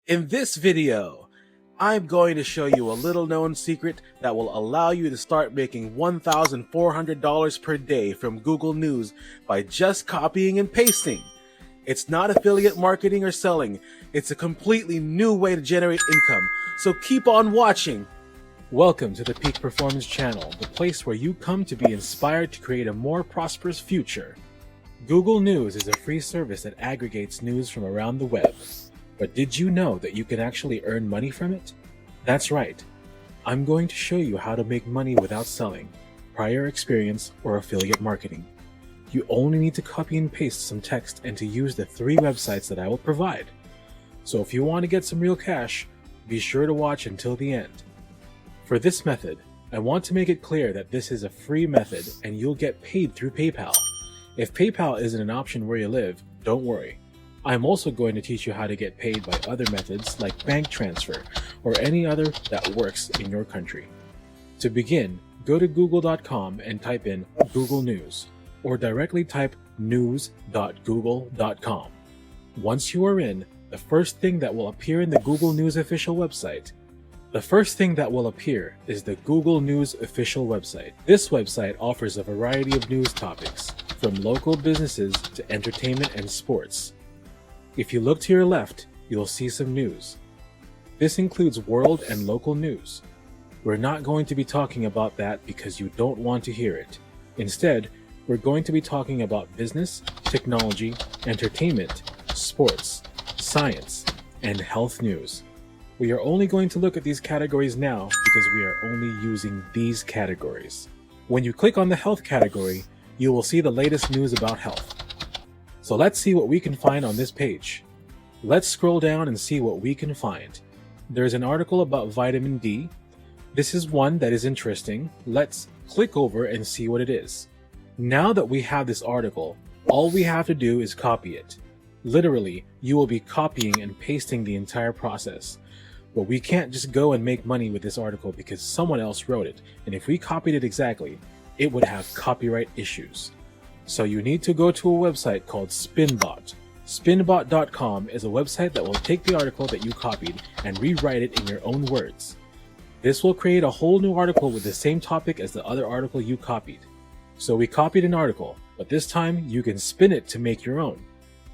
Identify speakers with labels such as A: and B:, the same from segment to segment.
A: In this video, I'm going to show you a little known secret that will allow you to start making $1,400 per day from Google News by just copying and pasting. It's not affiliate marketing or selling, it's a completely new way to generate income, so keep on watching. Welcome to the Peak Performance Channel, the place where you come to be inspired to create a more prosperous future. Google News is a free service that aggregates news from around the web. But did you know that you can actually earn money from it? That's right. I'm going to show you how to make money without selling, prior experience, or affiliate marketing. You only need to copy and paste some text and to use the 3 websites that I will provide. So if you want to get some real cash, be sure to watch until the end. For this method, I want to make it clear that this is a free method and you'll get paid through PayPal. If PayPal isn't an option where you live, don't worry. I'm also going to teach you how to get paid by other methods like bank transfer or any other that works in your country. To begin, go to google.com and type in Google News or directly type news.google.com. Once you are in, the first thing that will appear in the Google News official website is the Google News official website. This website offers a variety of news topics, from local businesses to entertainment and sports. If you look to your left, you'll see some news. This includes world and local news. We're not going to be talking about that because you don't want to hear it. Instead, we're going to be talking about business, technology, entertainment, sports, science, and health news. We are only going to look at these categories now because we are only using these categories. When you click on the health category, you will see the latest news about health. So let's see what we can find on this page. Let's scroll down and see what we can find. There's an article about vitamin D. This is one that is interesting. Let's click over and see what it is. Now that we have this article, all we have to do is copy it. Literally, you will be copying and pasting the entire process. But we can't just go and make money with this article because someone else wrote it, and if we copied it exactly, it would have copyright issues. So you need to go to a website called Spinbot. Spinbot.com is a website that will take the article that you copied and rewrite it in your own words. This will create a whole new article with the same topic as the other article you copied. So we copied an article, but this time you can spin it to make your own.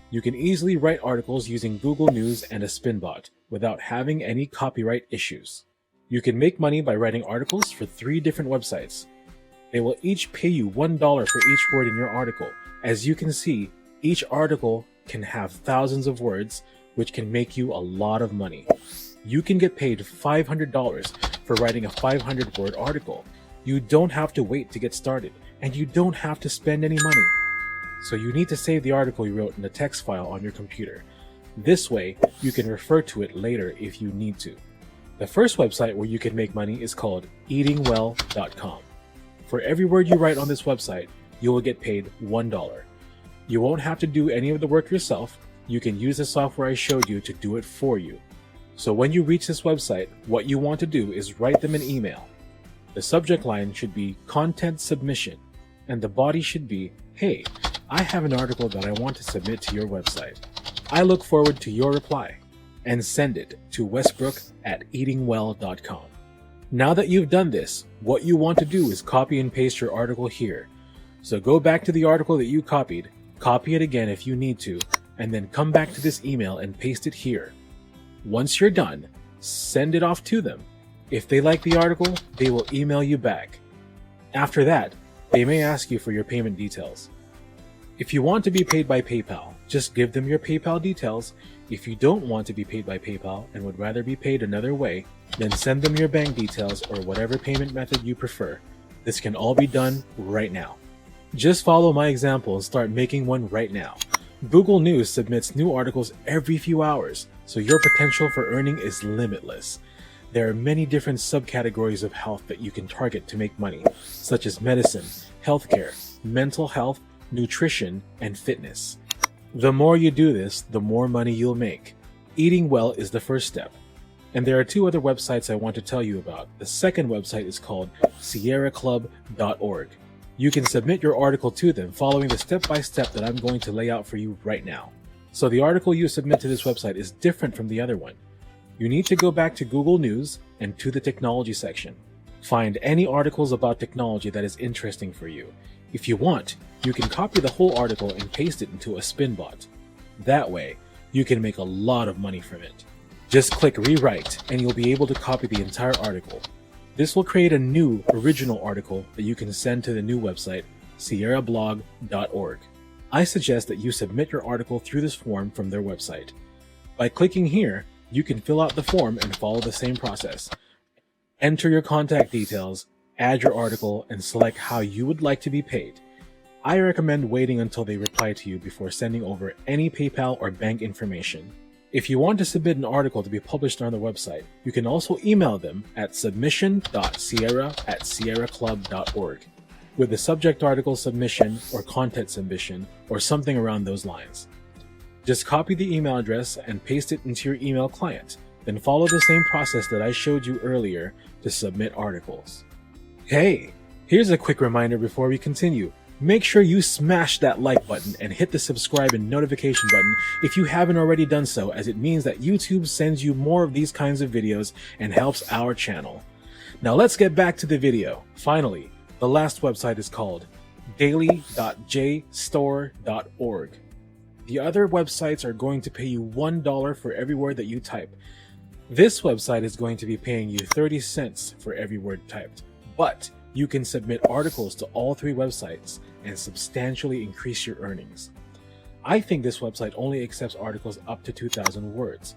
A: You can easily write articles using Google News and a Spinbot without having any copyright issues. You can make money by writing articles for 3 different websites. They will each pay you $1 for each word in your article. As you can see, each article can have thousands of words, which can make you a lot of money. You can get paid $500 for writing a 500-word article. You don't have to wait to get started, and you don't have to spend any money. So you need to save the article you wrote in a text file on your computer. This way, you can refer to it later if you need to. The first website where you can make money is called eatingwell.com. For every word you write on this website, you will get paid $1. You won't have to do any of the work yourself. You can use the software I showed you to do it for you. So when you reach this website, what you want to do is write them an email. The subject line should be content submission, and the body should be, "Hey, I have an article that I want to submit to your website. I look forward to your reply," and send it to westbrook@eatingwell.com. Now that you've done this, what you want to do is copy and paste your article here. So go back to the article that you copied, copy it again if you need to, and then come back to this email and paste it here. Once you're done, send it off to them. If they like the article, they will email you back. After that, they may ask you for your payment details. If you want to be paid by PayPal, just give them your PayPal details. If you don't want to be paid by PayPal and would rather be paid another way, then send them your bank details or whatever payment method you prefer. This can all be done right now. Just follow my example and start making one right now. Google News submits new articles every few hours, so your potential for earning is limitless. There are many different subcategories of health that you can target to make money, such as medicine, healthcare, mental health, nutrition, and fitness. The more you do this, the more money you'll make. Eating well is the first step. And there are 2 other websites I want to tell you about. The second website is called sierraclub.org. You can submit your article to them following the step-by-step that I'm going to lay out for you right now. So the article you submit to this website is different from the other one. You need to go back to Google News and to the technology section. Find any articles about technology that is interesting for you. If you want, you can copy the whole article and paste it into a spin bot. That way, you can make a lot of money from it. Just click rewrite and you'll be able to copy the entire article. This will create a new original article that you can send to the new website, sierrablog.org. I suggest that you submit your article through this form from their website. By clicking here, you can fill out the form and follow the same process. Enter your contact details, add your article, and select how you would like to be paid. I recommend waiting until they reply to you before sending over any PayPal or bank information. If you want to submit an article to be published on the website, you can also email them at submission.sierra@sierraclub.org with the subject article submission or content submission or something around those lines. Just copy the email address and paste it into your email client, then follow the same process that I showed you earlier to submit articles. Hey, here's a quick reminder before we continue. Make sure you smash that like button and hit the subscribe and notification button if you haven't already done so, as it means that YouTube sends you more of these kinds of videos and helps our channel. Now let's get back to the video. Finally, the last website is called daily.jstore.org. The other websites are going to pay you $1 for every word that you type. This website is going to be paying you 30 cents for every word typed, but you can submit articles to all three websites and substantially increase your earnings. I think this website only accepts articles up to 2,000 words.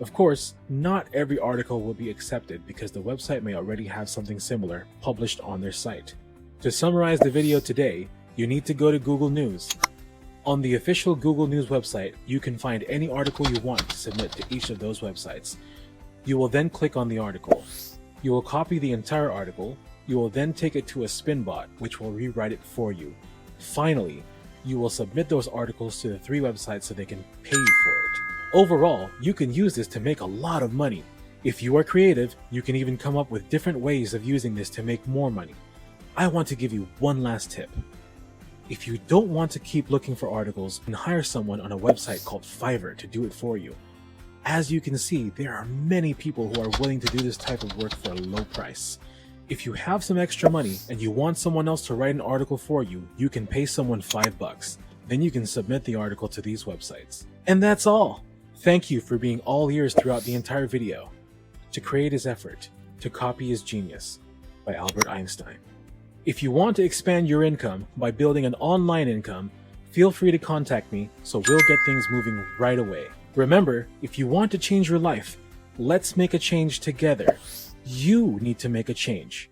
A: Of course, not every article will be accepted because the website may already have something similar published on their site. To summarize the video today, you need to go to Google News. On the official Google News website, you can find any article you want to submit to each of those websites. You will then click on the article. You will copy the entire article. You will then take it to a spin bot, which will rewrite it for you. Finally, you will submit those articles to the three websites so they can pay you for it. Overall, you can use this to make a lot of money. If you are creative, you can even come up with different ways of using this to make more money. I want to give you one last tip. If you don't want to keep looking for articles, then hire someone on a website called Fiverr to do it for you. As you can see, there are many people who are willing to do this type of work for a low price. If you have some extra money and you want someone else to write an article for you, you can pay someone $5. Then you can submit the article to these websites. And that's all! Thank you for being all ears throughout the entire video. To create is effort, to copy is genius, by Albert Einstein. If you want to expand your income by building an online income, feel free to contact me so we'll get things moving right away. Remember, if you want to change your life, let's make a change together. You need to make a change.